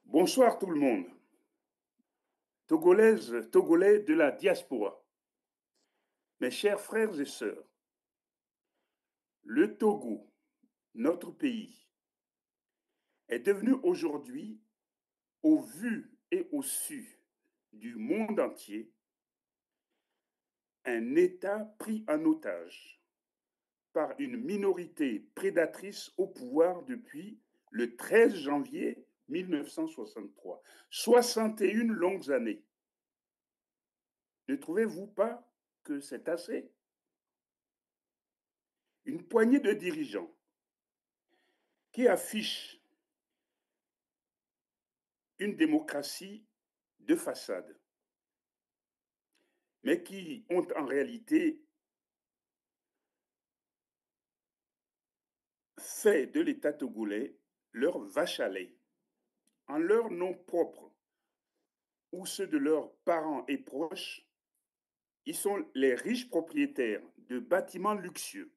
Bonsoir tout le monde. Togolaises, Togolais de la diaspora. Mes chers frères et sœurs, le Togo, notre pays, est devenu aujourd'hui, au vu et au su du monde entier, un État pris en otage par une minorité prédatrice au pouvoir depuis le 13 janvier 1963. 61 longues années. Ne trouvez-vous pas que c'est assez? Une poignée de dirigeants qui affichent une démocratie de façade, mais qui ont en réalité fait de l'État togolais leur vache à lait, en leur nom propre ou ceux de leurs parents et proches. Ils sont les riches propriétaires de bâtiments luxueux,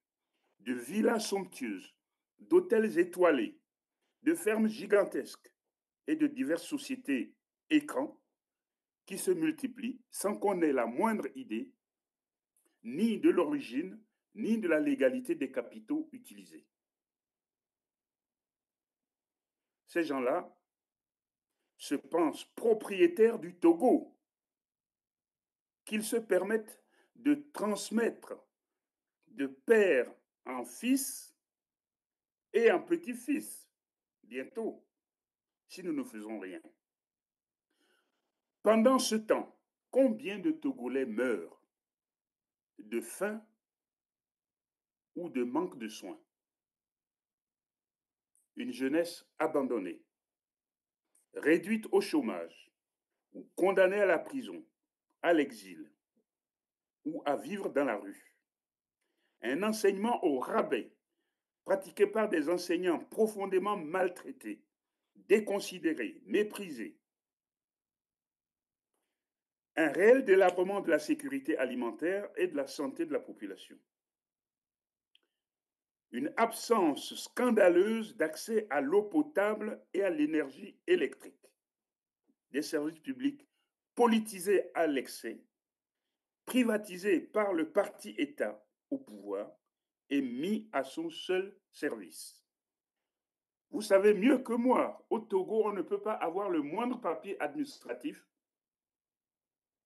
de villas somptueuses, d'hôtels étoilés, de fermes gigantesques et de diverses sociétés écrans qui se multiplient sans qu'on ait la moindre idée ni de l'origine, ni de la légalité des capitaux utilisés. Ces gens-là se pensent propriétaires du Togo, qu'ils se permettent de transmettre de père en fils et en petit-fils, bientôt, si nous ne faisons rien. Pendant ce temps, combien de Togolais meurent de faim ou de manque de soins? Une jeunesse abandonnée, réduite au chômage ou condamnée à la prison, à l'exil ou à vivre dans la rue. Un enseignement au rabais pratiqué par des enseignants profondément maltraités, déconsidérés, méprisés. Un réel délabrement de la sécurité alimentaire et de la santé de la population. Une absence scandaleuse d'accès à l'eau potable et à l'énergie électrique. Des services publics politisés à l'excès, privatisés par le parti État au pouvoir et mis à son seul service. Vous savez mieux que moi, au Togo, on ne peut pas avoir le moindre papier administratif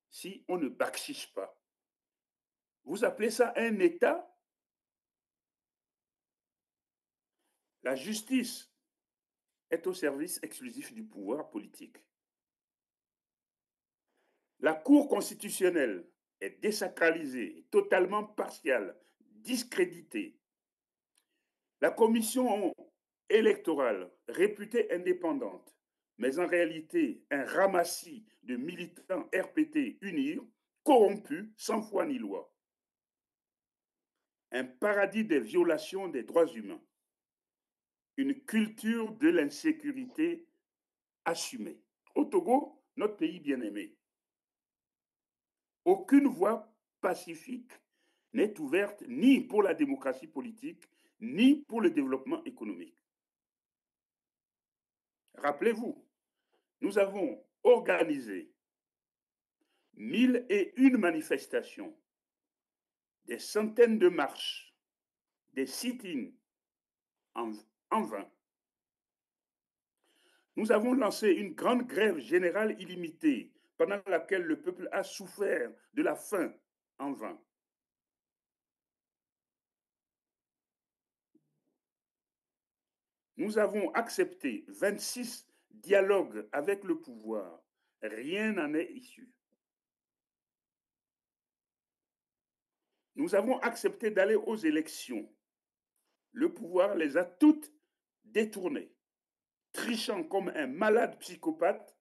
si on ne bakchiche pas. Vous appelez ça un État? La justice est au service exclusif du pouvoir politique. La Cour constitutionnelle est désacralisée, totalement partiale, discréditée. La commission électorale, réputée indépendante, mais en réalité un ramassis de militants RPT UNIR, corrompus sans foi ni loi. Un paradis des violations des droits humains. Une culture de l'insécurité assumée. Au Togo, notre pays bien-aimé, aucune voie pacifique n'est ouverte ni pour la démocratie politique, ni pour le développement économique. Rappelez-vous, nous avons organisé 1001 manifestations, des centaines de marches, des sit-ins en vain. Nous avons lancé une grande grève générale illimitée pendant laquelle le peuple a souffert de la faim en vain. Nous avons accepté 26 dialogues avec le pouvoir. Rien n'en est issu. Nous avons accepté d'aller aux élections. Le pouvoir les a toutes détournées, trichant comme un malade psychopathe,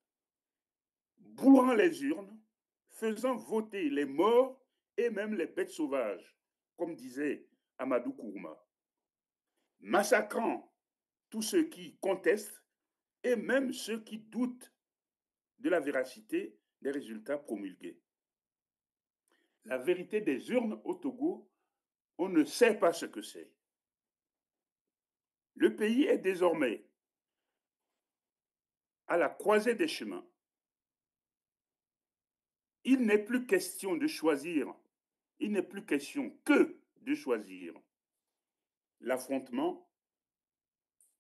bourrant les urnes, faisant voter les morts et même les bêtes sauvages, comme disait Amadou Kourouma, massacrant tous ceux qui contestent et même ceux qui doutent de la véracité des résultats promulgués. La vérité des urnes au Togo, on ne sait pas ce que c'est. Le pays est désormais à la croisée des chemins. Il n'est plus question de choisir, il n'est plus question que de choisir l'affrontement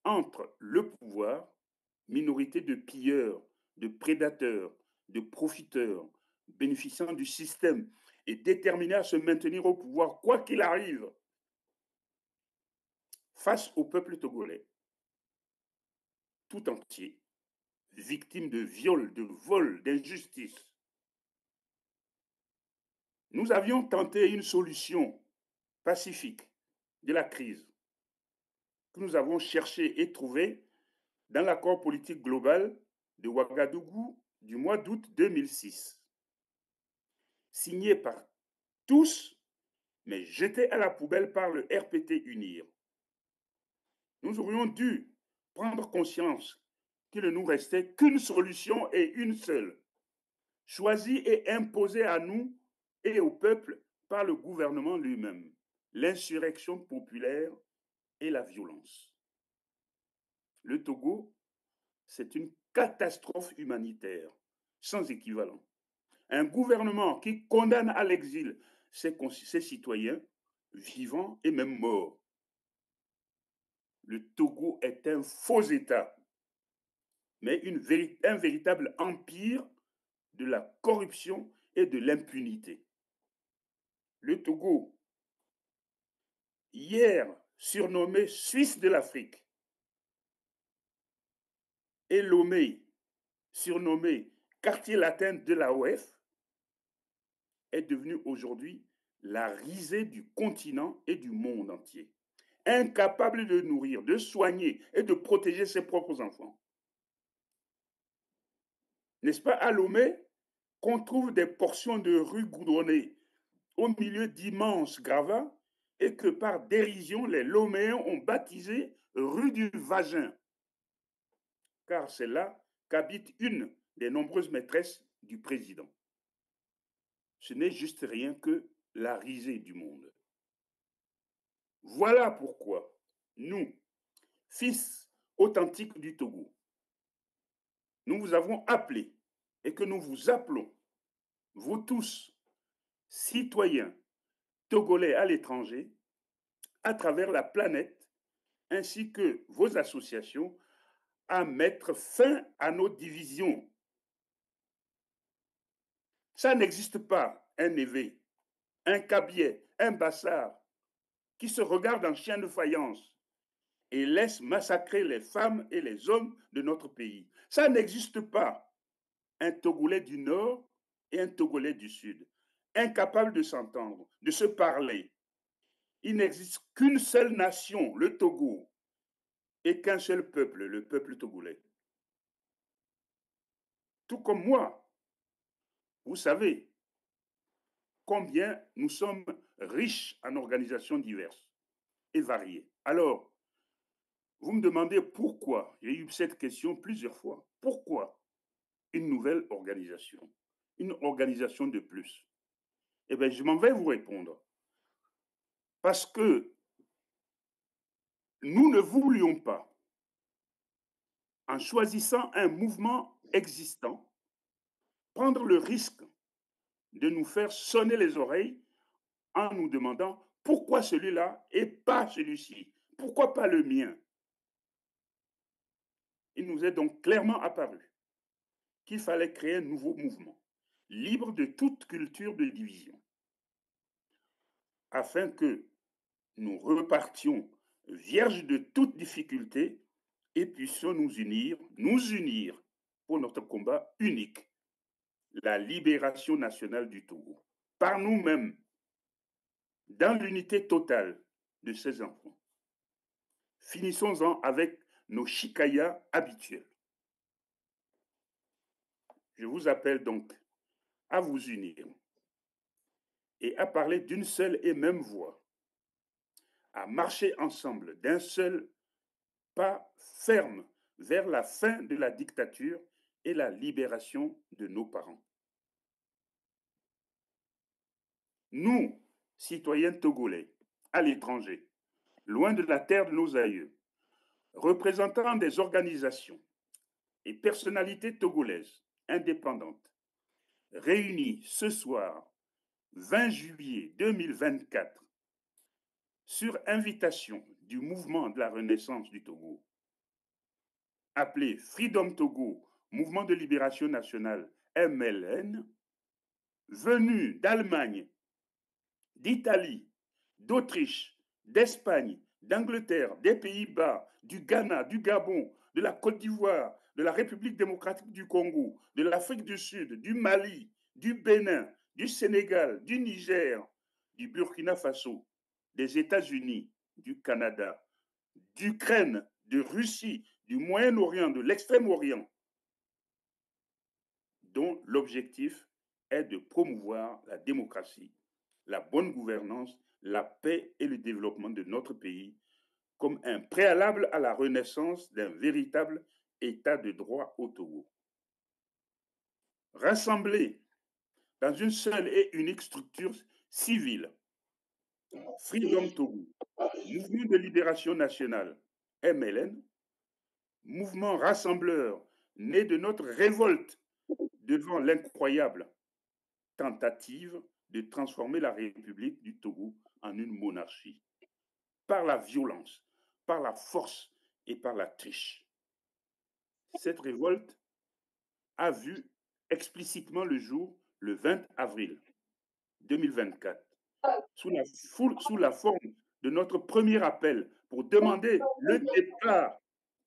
entre le pouvoir, minorité de pilleurs, de prédateurs, de profiteurs, bénéficiant du système et déterminés à se maintenir au pouvoir quoi qu'il arrive, face au peuple togolais tout entier, victime de viols, de vols, d'injustice. Nous avions tenté une solution pacifique de la crise que nous avons cherché et trouvé dans l'accord politique global de Ouagadougou du mois d'août 2006, signé par tous, mais jeté à la poubelle par le RPT UNIR. Nous aurions dû prendre conscience qu'il ne nous restait qu'une solution et une seule, choisie et imposée à nous et au peuple par le gouvernement lui-même, l'insurrection populaire et la violence. Le Togo, c'est une catastrophe humanitaire sans équivalent. Un gouvernement qui condamne à l'exil ses citoyens, vivants et même morts. Le Togo est un faux État, mais un véritable empire de la corruption et de l'impunité. Le Togo, hier surnommé Suisse de l'Afrique, et Lomé, surnommé quartier latin de la OF, est devenu aujourd'hui la risée du continent et du monde entier. Incapable de nourrir, de soigner et de protéger ses propres enfants. N'est-ce pas à Lomé qu'on trouve des portions de rues goudronnées au milieu d'immenses gravats et que par dérision, les Loméens ont baptisé rue du Vagin, car c'est là qu'habite une des nombreuses maîtresses du président. Ce n'est juste rien que la risée du monde. Voilà pourquoi nous, fils authentiques du Togo, nous vous avons appelé et que nous vous appelons, vous tous, citoyens togolais à l'étranger, à travers la planète, ainsi que vos associations, à mettre fin à nos divisions. Ça n'existe pas, un évé, un cabiet, un bassard, qui se regarde en chien de faïence et laisse massacrer les femmes et les hommes de notre pays. Ça n'existe pas. Un Togolais du Nord et un Togolais du Sud, incapables de s'entendre, de se parler. Il n'existe qu'une seule nation, le Togo, et qu'un seul peuple, le peuple togolais. Tout comme moi, vous savez combien nous sommes riches en organisations diverses et variées. Alors, vous me demandez pourquoi, j'ai eu cette question plusieurs fois, pourquoi une nouvelle organisation, une organisation de plus? Eh bien, je m'en vais vous répondre. Parce que nous ne voulions pas, en choisissant un mouvement existant, prendre le risque de nous faire sonner les oreilles en nous demandant pourquoi celui-là et pas celui-ci, pourquoi pas le mien. Il nous est donc clairement apparu qu'il fallait créer un nouveau mouvement, libre de toute culture de division, afin que nous repartions vierges de toute difficulté et puissions nous unir pour notre combat unique, la libération nationale du Togo, par nous-mêmes, dans l'unité totale de ces enfants. Finissons-en avec nos chicayas habituels. Je vous appelle donc à vous unir et à parler d'une seule et même voix, à marcher ensemble d'un seul pas ferme vers la fin de la dictature et la libération de nos parents. Nous, citoyens togolais, à l'étranger, loin de la terre de nos aïeux, représentants des organisations, et personnalités togolaises indépendantes réunies ce soir, 20 juillet 2024, sur invitation du mouvement de la Renaissance du Togo, appelé Freedom Togo, Mouvement de Libération Nationale MLN, venus d'Allemagne, d'Italie, d'Autriche, d'Espagne, d'Angleterre, des Pays-Bas, du Ghana, du Gabon, de la Côte d'Ivoire, de la République démocratique du Congo, de l'Afrique du Sud, du Mali, du Bénin, du Sénégal, du Niger, du Burkina Faso, des États-Unis, du Canada, d'Ukraine, de Russie, du Moyen-Orient, de l'Extrême-Orient, dont l'objectif est de promouvoir la démocratie, la bonne gouvernance, la paix et le développement de notre pays comme un préalable à la renaissance d'un véritable état de droit au Togo. Rassemblés dans une seule et unique structure civile, Freedom Togo, Mouvement de libération nationale, MLN, mouvement rassembleur né de notre révolte devant l'incroyable tentative de transformer la République du Togo en une monarchie, par la violence, par la force et par la triche. Cette révolte a vu explicitement le jour le 20 avril 2024, sous la forme de notre premier appel pour demander le départ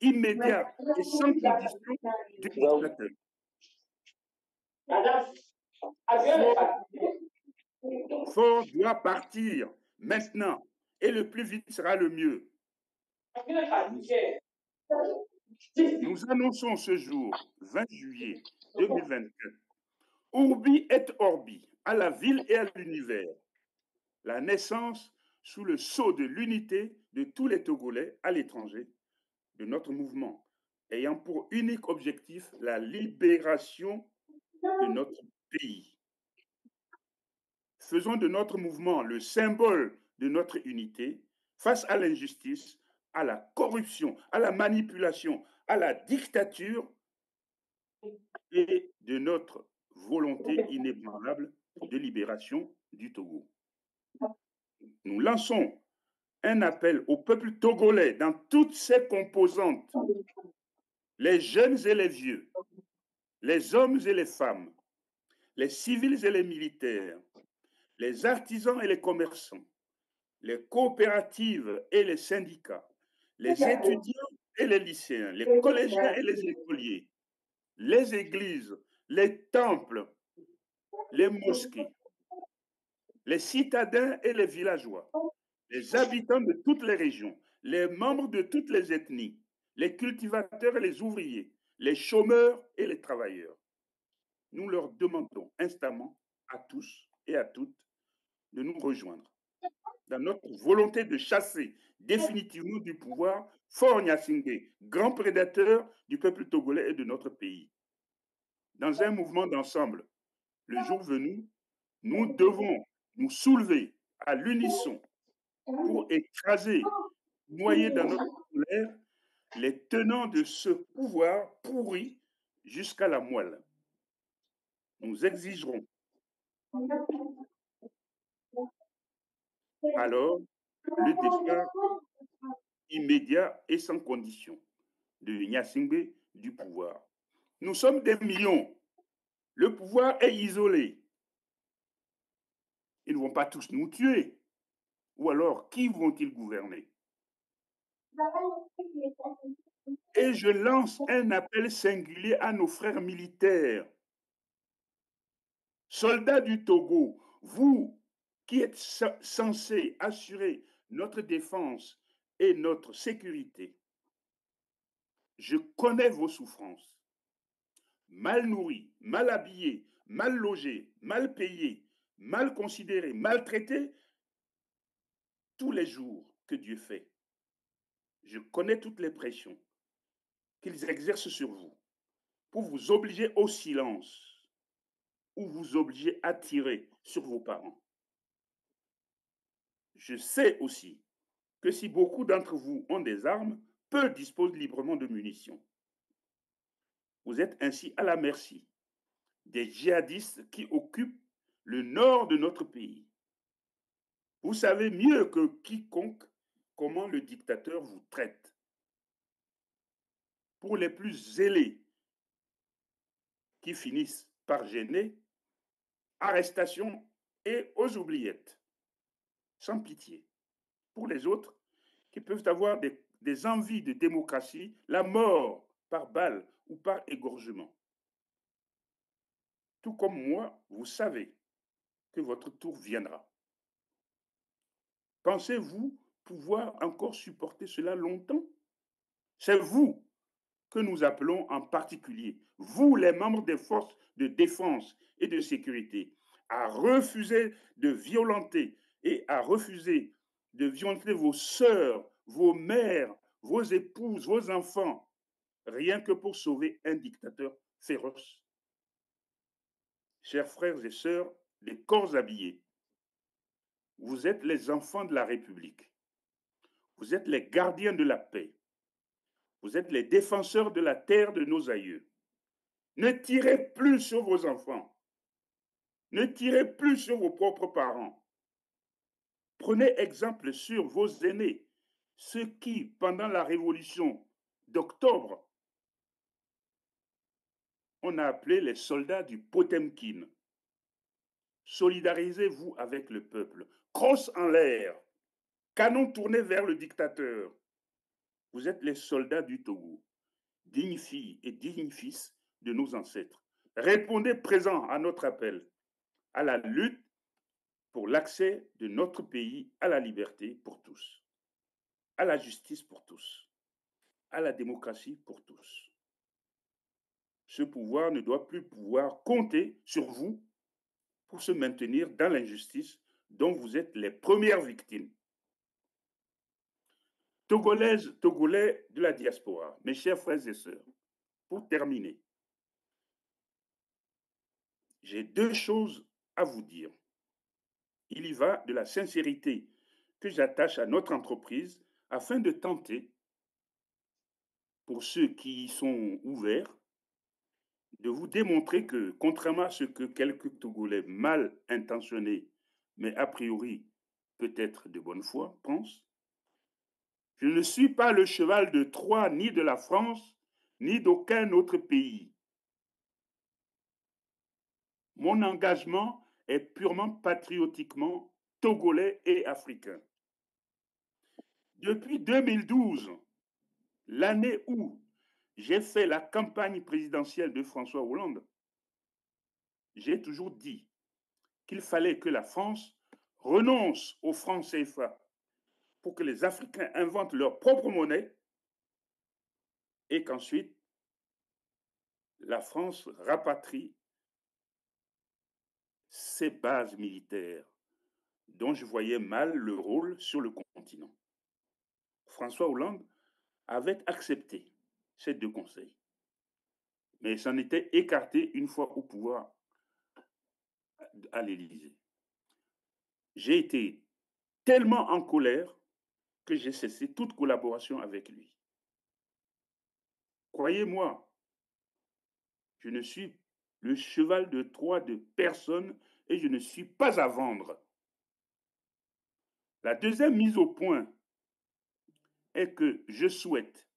immédiat et sans condition du dictateur. Ford doit partir maintenant et le plus vite sera le mieux. Nous annonçons ce jour, 20 juillet 2024, Urbi et Orbi, à la ville et à l'univers, la naissance sous le sceau de l'unité de tous les Togolais à l'étranger de notre mouvement, ayant pour unique objectif la libération de notre pays. Faisons de notre mouvement le symbole de notre unité face à l'injustice, à la corruption, à la manipulation, à la dictature et de notre volonté inébranlable de libération du Togo. Nous lançons un appel au peuple togolais dans toutes ses composantes, les jeunes et les vieux, les hommes et les femmes, les civils et les militaires, les artisans et les commerçants, les coopératives et les syndicats, les étudiants et les lycéens, les collégiens et les écoliers, les églises, les temples, les mosquées, les citadins et les villageois, les habitants de toutes les régions, les membres de toutes les ethnies, les cultivateurs et les ouvriers, les chômeurs et les travailleurs. Nous leur demandons instamment à tous et à toutes de nous rejoindre dans notre volonté de chasser définitivement du pouvoir Faure Gnassingbé, grand prédateur du peuple togolais et de notre pays. Dans un mouvement d'ensemble, le jour venu, nous devons nous soulever à l'unisson pour écraser, noyer dans notre colère les tenants de ce pouvoir pourri jusqu'à la moelle. Nous exigerons alors le départ immédiat et sans condition de Gnassingbé du pouvoir. Nous sommes des millions. Le pouvoir est isolé. Ils ne vont pas tous nous tuer. Ou alors, qui vont-ils gouverner? Et je lance un appel singulier à nos frères militaires. Soldats du Togo, vous qui êtes censés assurer notre défense et notre sécurité, je connais vos souffrances. Mal nourris, mal habillés, mal logés, mal payés, mal considérés, maltraités, tous les jours que Dieu fait. Je connais toutes les pressions qu'ils exercent sur vous pour vous obliger au silence ou vous obliger à tirer sur vos parents. Je sais aussi que si beaucoup d'entre vous ont des armes, peu disposent librement de munitions. Vous êtes ainsi à la merci des djihadistes qui occupent le nord de notre pays. Vous savez mieux que quiconque comment le dictateur vous traite. Pour les plus zélés qui finissent par gêner, arrestation et aux oubliettes, sans pitié. Pour les autres qui peuvent avoir des envies de démocratie, la mort par balle ou par égorgement. Tout comme moi, vous savez que votre tour viendra. Pensez-vous pouvoir encore supporter cela longtemps? C'est vous que nous appelons en particulier, vous les membres des forces de défense et de sécurité, à refuser de violenter et à refuser de violenter vos sœurs, vos mères, vos épouses, vos enfants, rien que pour sauver un dictateur féroce. Chers frères et sœurs, les corps habillés, vous êtes les enfants de la République. Vous êtes les gardiens de la paix. Vous êtes les défenseurs de la terre de nos aïeux. Ne tirez plus sur vos enfants. Ne tirez plus sur vos propres parents. Prenez exemple sur vos aînés, ceux qui, pendant la révolution d'octobre, on a appelé les soldats du Potemkin. Solidarisez-vous avec le peuple. Crosse en l'air. Canon tourné vers le dictateur. Vous êtes les soldats du Togo, dignes filles et dignes fils de nos ancêtres. Répondez présent à notre appel, à la lutte pour l'accès de notre pays à la liberté pour tous, à la justice pour tous, à la démocratie pour tous. Ce pouvoir ne doit plus pouvoir compter sur vous pour se maintenir dans l'injustice dont vous êtes les premières victimes. Togolaises, Togolais de la diaspora, mes chers frères et sœurs, pour terminer, j'ai deux choses à vous dire. Il y va de la sincérité que j'attache à notre entreprise afin de tenter, pour ceux qui y sont ouverts, de vous démontrer que, contrairement à ce que quelques Togolais mal intentionnés, mais a priori peut-être de bonne foi, pensent, je ne suis pas le cheval de Troie ni de la France, ni d'aucun autre pays. Mon engagement est purement patriotiquement togolais et africain. Depuis 2012, l'année où j'ai fait la campagne présidentielle de François Hollande, j'ai toujours dit qu'il fallait que la France renonce au franc CFA pour que les Africains inventent leur propre monnaie et qu'ensuite la France rapatrie ses bases militaires dont je voyais mal le rôle sur le continent. François Hollande avait accepté ces deux conseils, mais s'en était écarté une fois au pouvoir à l'Élysée. J'ai été tellement en colère que j'ai cessé toute collaboration avec lui. Croyez-moi, je ne suis le cheval de Troie de personne et je ne suis pas à vendre. La deuxième mise au point est que je souhaite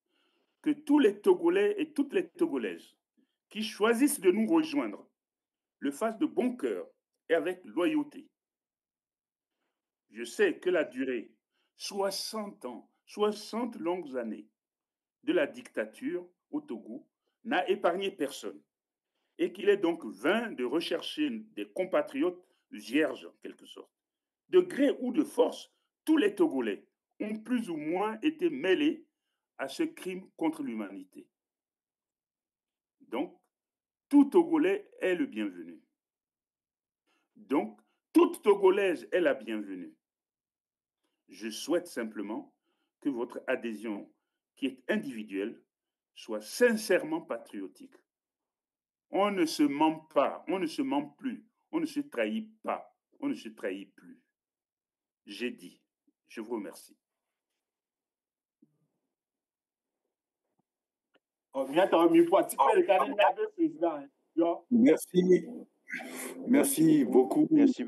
que tous les Togolais et toutes les Togolaises qui choisissent de nous rejoindre le fassent de bon cœur et avec loyauté. Je sais que la durée, 60 ans, 60 longues années de la dictature au Togo n'a épargné personne et qu'il est donc vain de rechercher des compatriotes vierges en quelque sorte. De gré ou de force, tous les Togolais ont plus ou moins été mêlés à ce crime contre l'humanité. Donc, tout Togolais est le bienvenu. Donc, toute Togolaise est la bienvenue. Je souhaite simplement que votre adhésion, qui est individuelle, soit sincèrement patriotique. On ne se ment pas, on ne se ment plus, on ne se trahit pas, on ne se trahit plus. J'ai dit. Je vous remercie. Merci. Merci beaucoup. Merci.